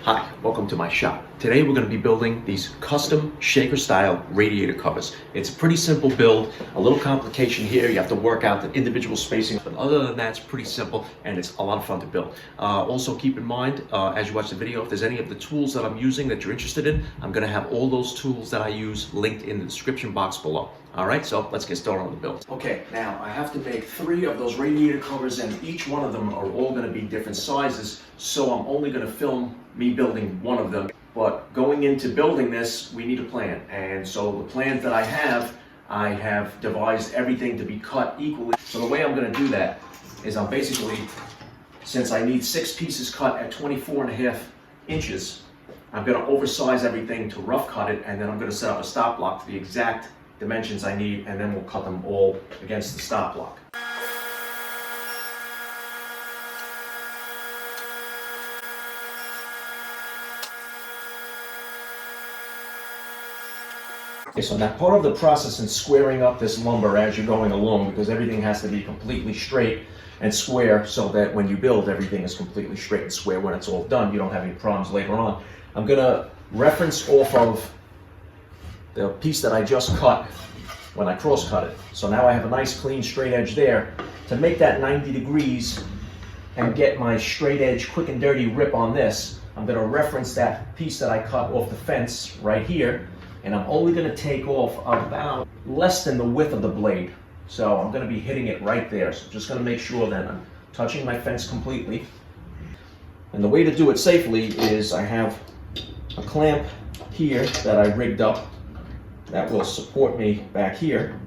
Hi, welcome to my shop. Today we're going to be building these custom shaker style radiator covers. It's a pretty simple build, a little complication here. You have to work out the individual spacing, but other than that it's pretty simple and it's a lot of fun to build. Also keep in mind as you watch the video, if there's any of the tools that I'm using that you're interested in, I'm going to have all those tools that I use linked in the description box below. Alright, so let's get started on the build. Okay, now I have to make 3 of those radiator covers and each one of them are all going to be different sizes, so I'm only going to film me building one of them. But going into building this, we need a plan, and so the plans that I have devised everything to be cut equally. So the way I'm going to do that is I'm basically, since I need 6 pieces cut at 24.5 inches, I'm going to oversize everything to rough cut it, and then I'm going to set up a stop block to the exact dimensions I need, and then we'll cut them all against the stop block. Okay, so now part of the process in squaring up this lumber as you're going along, because everything has to be completely straight and square so that when you build, everything is completely straight and square. When it's all done, you don't have any problems later on. I'm going to reference off of the piece that I just cut when I cross cut it. So now I have a nice clean straight edge there. To make that 90 degrees and get my straight edge quick and dirty rip on this, I'm going to reference that piece that I cut off the fence right here, and I'm only going to take off about less than the width of the blade. So I'm going to be hitting it right there. So I'm just going to make sure that I'm touching my fence completely. And the way to do it safely is I have a clamp here that I rigged up that will support me back here.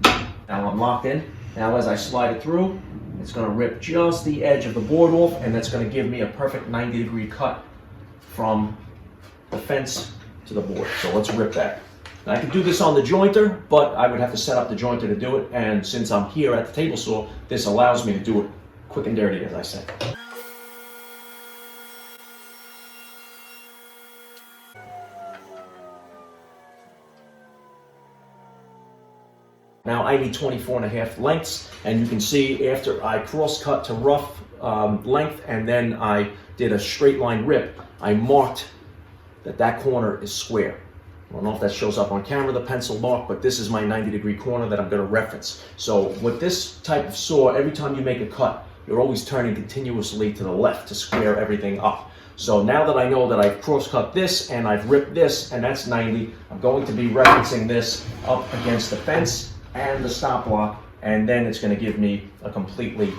Now I'm locked in. Now as I slide it through, it's going to rip just the edge of the board off, and that's going to give me a perfect 90-degree cut from the fence to the board. So let's rip that. Now I could do this on the jointer, but I would have to set up the jointer to do it, and since I'm here at the table saw, this allows me to do it quick and dirty, as I said. Now I need 24.5 lengths, and you can see after I cross cut to rough length and then I did a straight line rip, I marked that corner is square. I don't know if that shows up on camera, the pencil mark, but this is my 90-degree corner that I'm going to reference. So with this type of saw, every time you make a cut, you're always turning continuously to the left to square everything up. So now that I know that I've cross-cut this and I've ripped this, and that's 90, I'm going to be referencing this up against the fence and the stop block, and then it's going to give me a completely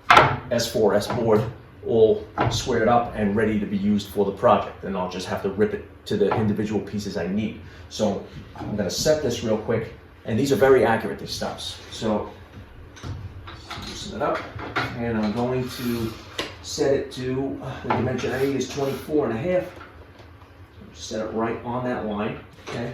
S4S board all squared up and ready to be used for the project, and I'll just have to rip it to the individual pieces I need. So I'm going to set this real quick, and these are very accurate, these stops. So loosen it up, and I'm going to set it to the dimension I need is 24.5. Set it right on that line. Okay.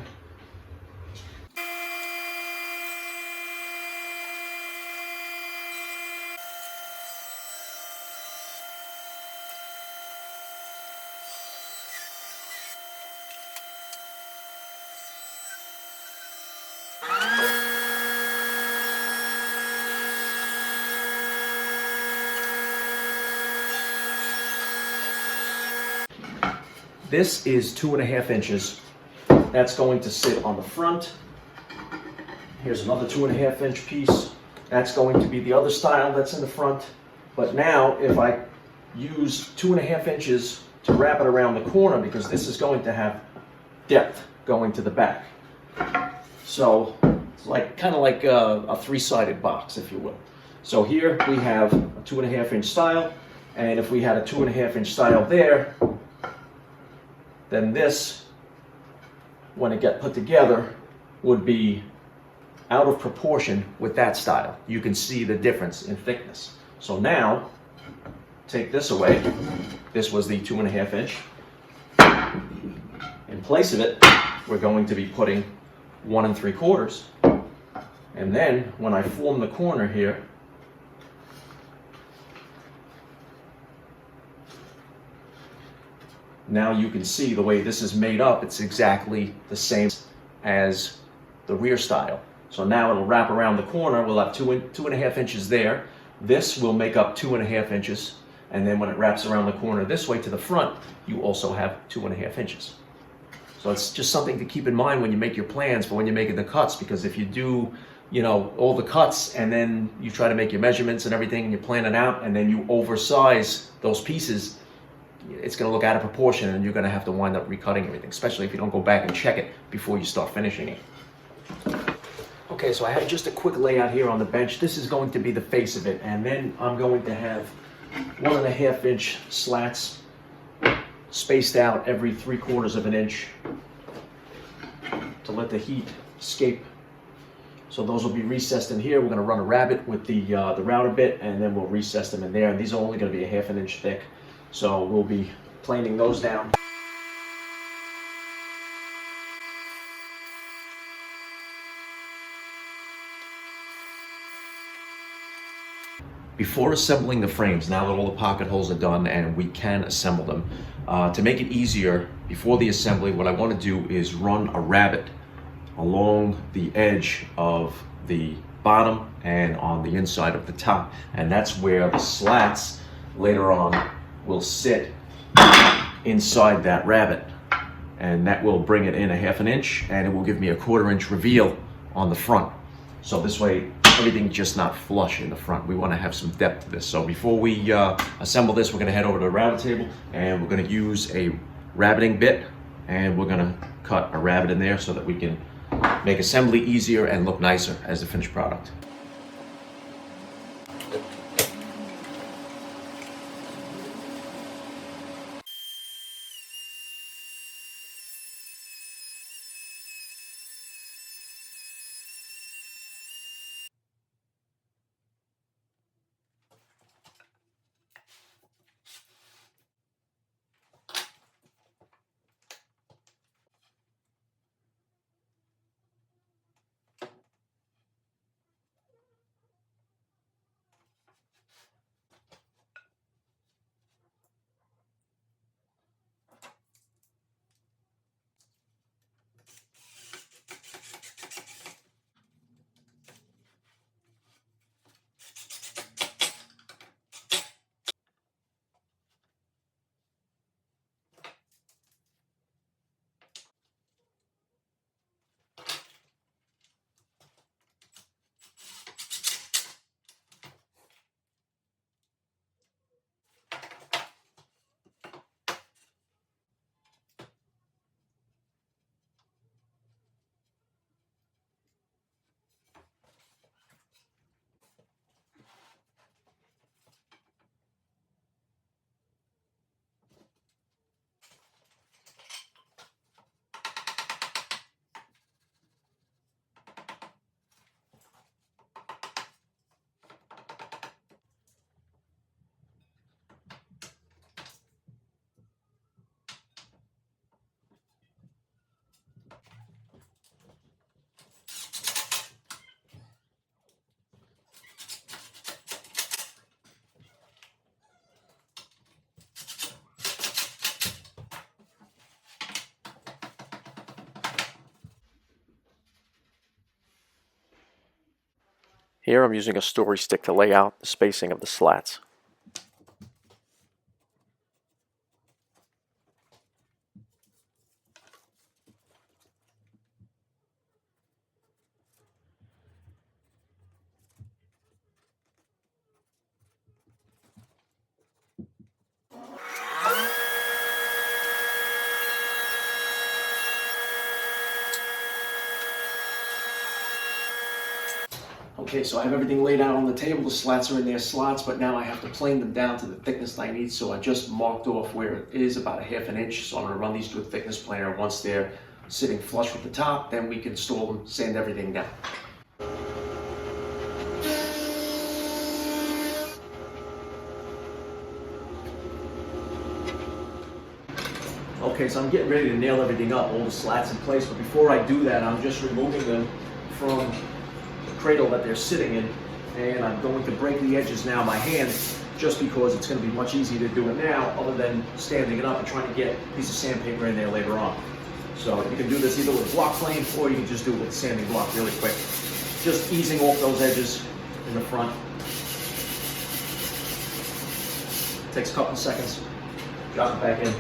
This is 2.5 inches. That's going to sit on the front. Here's another 2.5 inch piece. That's going to be the other style that's in the front. But now if I use 2.5 inches to wrap it around the corner, because this is going to have depth going to the back. So it's like kind of like a 3-sided box, if you will. So here we have a 2.5 inch style, and if we had a 2.5 inch style there, then this, when it got put together, would be out of proportion with that style. You can see the difference in thickness. So now, take this away. This was the 2.5 inch. In place of it, we're going to be putting 1 3/4. And then, when I form the corner here, now you can see the way this is made up, it's exactly the same as the rear style. So now it'll wrap around the corner, we'll have 2.5 inches there. This will make up 2.5 inches. And then when it wraps around the corner this way to the front, you also have 2.5 inches. So it's just something to keep in mind when you make your plans for when you're making the cuts, because if you do, you know, all the cuts and then you try to make your measurements and everything and you plan it out and then you oversize those pieces, it's going to look out of proportion and you're going to have to wind up recutting everything, especially if you don't go back and check it before you start finishing it. Okay, so I had just a quick layout here on the bench. This is going to be the face of it, and then I'm going to have 1.5 inch slats spaced out every 3/4 of an inch to let the heat escape. So those will be recessed in here. We're going to run a rabbet with the router bit, and then we'll recess them in there. And these are only going to be 1/2 inch thick, so we'll be planing those down. Before assembling the frames, now that all the pocket holes are done and we can assemble them, to make it easier before the assembly, what I want to do is run a rabbet along the edge of the bottom and on the inside of the top. And that's where the slats later on will sit inside that rabbet. And that will bring it in 1/2 inch, and it will give me a 1/4 inch reveal on the front. So this way, everything just not flush in the front. We want to have some depth to this. So before we assemble this, we're going to head over to the router table and we're going to use a rabbeting bit, and we're going to cut a rabbet in there so that we can make assembly easier and look nicer as the finished product. Here I'm using a story stick to lay out the spacing of the slats. Okay, so I have everything laid out on the table. The slats are in their slots, but now I have to plane them down to the thickness I need. So I just marked off where it is, about 1/2 inch. So I'm going to run these through a thickness planer. Once they're sitting flush with the top, then we can install them, sand everything down. Okay, so I'm getting ready to nail everything up, all the slats in place. But before I do that, I'm just removing them from cradle that they're sitting in, and I'm going to break the edges now by hand, just because it's going to be much easier to do it now other than standing it up and trying to get a piece of sandpaper in there later on. So you can do this either with a block plane or you can just do it with a sanding block really quick. Just easing off those edges in the front. Takes a couple of seconds. Drop it back in.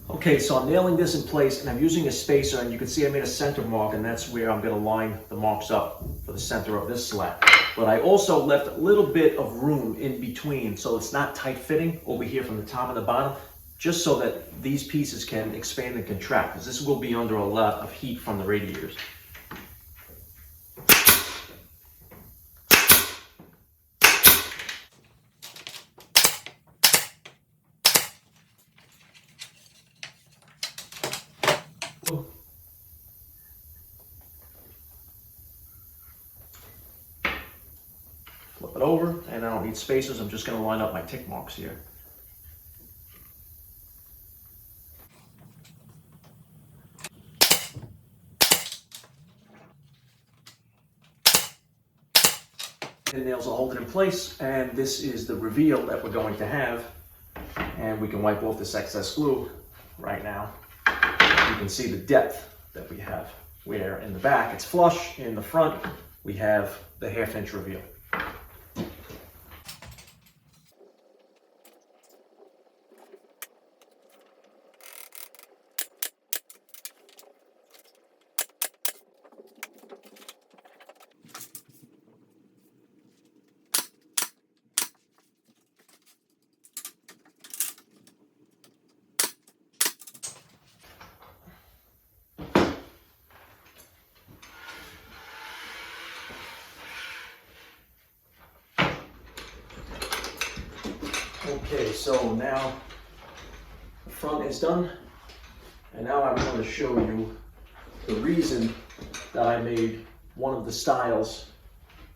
Okay, so I'm nailing this in place and I'm using a spacer, and you can see I made a center mark, and that's where I'm going to line the marks up for the center of this slat. But I also left a little bit of room in between so it's not tight fitting over here from the top and the bottom, just so that these pieces can expand and contract, because this will be under a lot of heat from the radiators. Flip it over, and I don't need spacers. I'm just going to line up my tick marks here. The nails will hold it in place, and this is the reveal that we're going to have. And we can wipe off this excess glue right now. You can see the depth that we have, where in the back it's flush, in the front we have the 1/2 inch reveal. Okay, so now the front is done, and now I'm going to show you the reason that I made one of the styles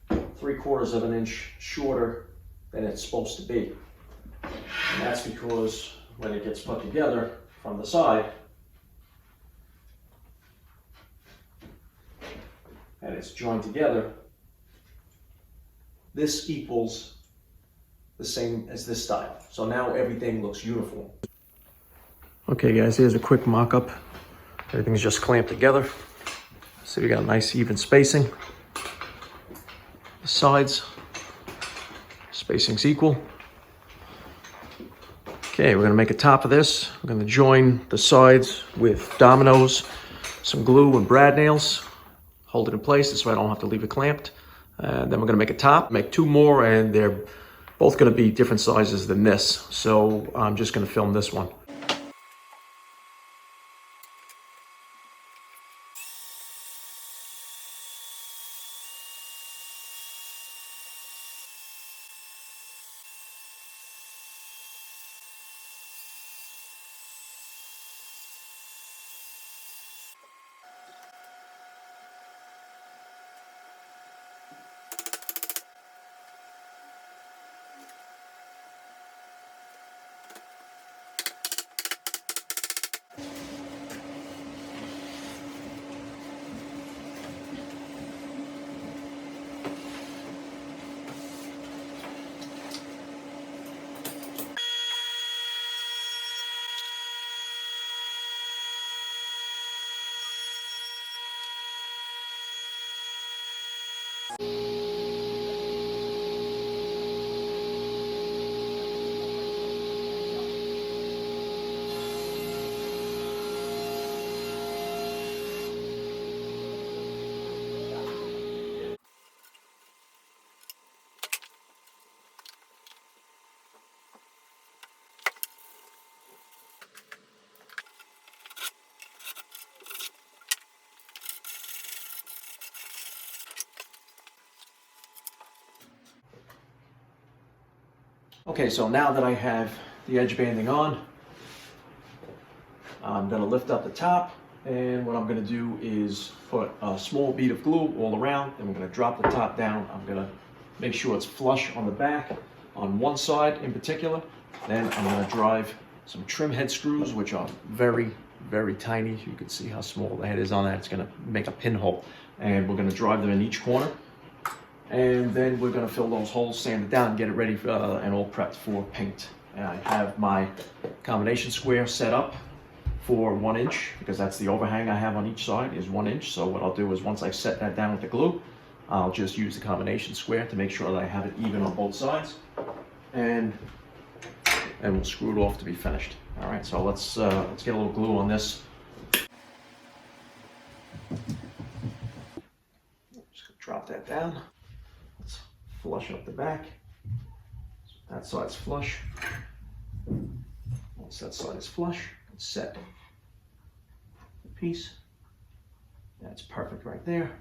3/4 of an inch shorter than it's supposed to be. And that's because when it gets put together from the side, and it's joined together, this equals the same as this style. So now everything looks uniform. Okay guys, here's a quick mock-up. Everything's just clamped together. So we got nice even spacing. The sides, spacing's equal. Okay, we're gonna make a top of this. We're gonna join the sides with dominoes, some glue and brad nails. Hold it in place, this way I don't have to leave it clamped. Then we're gonna make a top, make 2 more, and they're both going to be different sizes than this, so I'm just going to film this one. Okay, so now that I have the edge banding on, I'm going to lift up the top, and what I'm going to do is put a small bead of glue all around, and we're going to drop the top down. I'm going to make sure it's flush on the back, on one side in particular. Then I'm going to drive some trim head screws, which are very, very tiny. You can see how small the head is on that. It's going to make a pinhole, and we're going to drive them in each corner. And then we're going to fill those holes, sand it down, get it ready for, and all prepped for paint And I have my combination square set up for 1 inch, because that's the overhang I have on each side is 1 inch. So what I'll do is once I set that down with the glue, I'll just use the combination square to make sure that I have it even on both sides, and we'll screw it off to be finished. All right, so let's get a little glue on this. Just drop that down. Let's flush up the back. That side's flush. Once that side is flush, let's set the piece. That's perfect right there.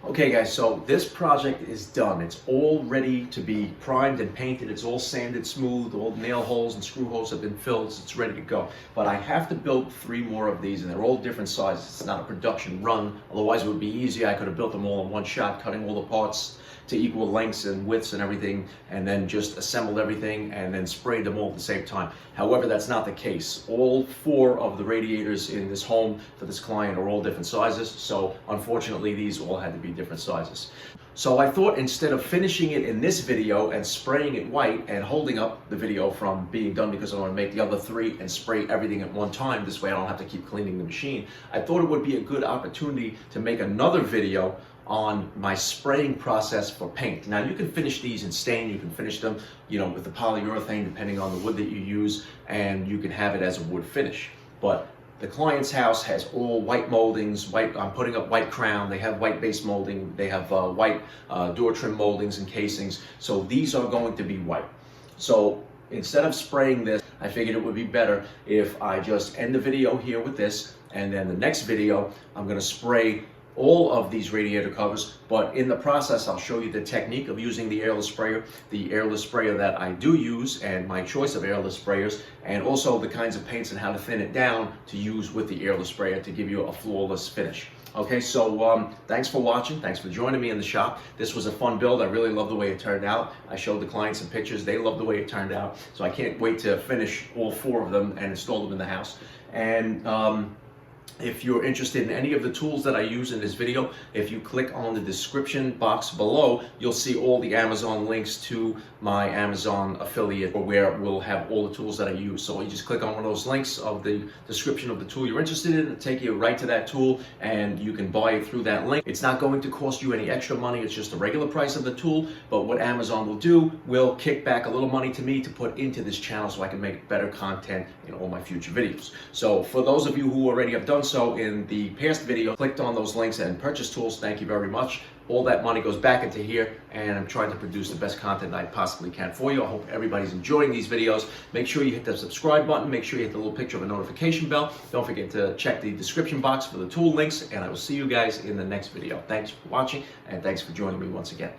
Okay guys, so this project is done. It's all ready to be primed and painted. It's all sanded smooth. All the nail holes and screw holes have been filled, so it's ready to go. But I have to build 3 more of these, and they're all different sizes. It's not a production run. Otherwise it would be easy. I could have built them all in one shot, cutting all the parts to equal lengths and widths and everything, and then just assembled everything and then sprayed them all at the same time. However, that's not the case. All 4 of the radiators in this home for this client are all different sizes, so unfortunately these all had to be different sizes. So I thought, instead of finishing it in this video and spraying it white and holding up the video from being done, because I want to make the other 3 and spray everything at one time, this way I don't have to keep cleaning the machine, I thought it would be a good opportunity to make another video on my spraying process for paint. Now you can finish these in stain, you can finish them, you know, with the polyurethane depending on the wood that you use, and you can have it as a wood finish. But the client's house has all white moldings, I'm putting up white crown, they have white base molding, they have white door trim moldings and casings, so these are going to be white. So instead of spraying this, I figured it would be better if I just end the video here with this, and then the next video I'm going to spray all of these radiator covers, but in the process I'll show you the technique of using the airless sprayer that I do use, and my choice of airless sprayers, and also the kinds of paints and how to thin it down to use with the airless sprayer to give you a flawless finish. Okay, so thanks for watching. Thanks for joining me in the shop. This was a fun build. I really love the way it turned out. I showed the clients some pictures. They love the way it turned out. So I can't wait to finish all 4 of them and install them in the house. And if you're interested in any of the tools that I use in this video, if you click on the description box below, you'll see all the Amazon links to my Amazon affiliate, where we'll have all the tools that I use. So you just click on one of those links of the description of the tool you're interested in, it'll take you right to that tool, and you can buy it through that link. It's not going to cost you any extra money, it's just the regular price of the tool, but what Amazon will do, will kick back a little money to me to put into this channel so I can make better content in all my future videos. So for those of you who already have done so in the past video, clicked on those links and purchased tools, thank you very much. All that money goes back into here, and I'm trying to produce the best content I possibly can for you. I hope everybody's enjoying these videos. Make sure you hit the subscribe button, make sure you hit the little picture of a notification bell. Don't forget to check the description box for the tool links, and I will see you guys in the next video. Thanks for watching, and thanks for joining me once again.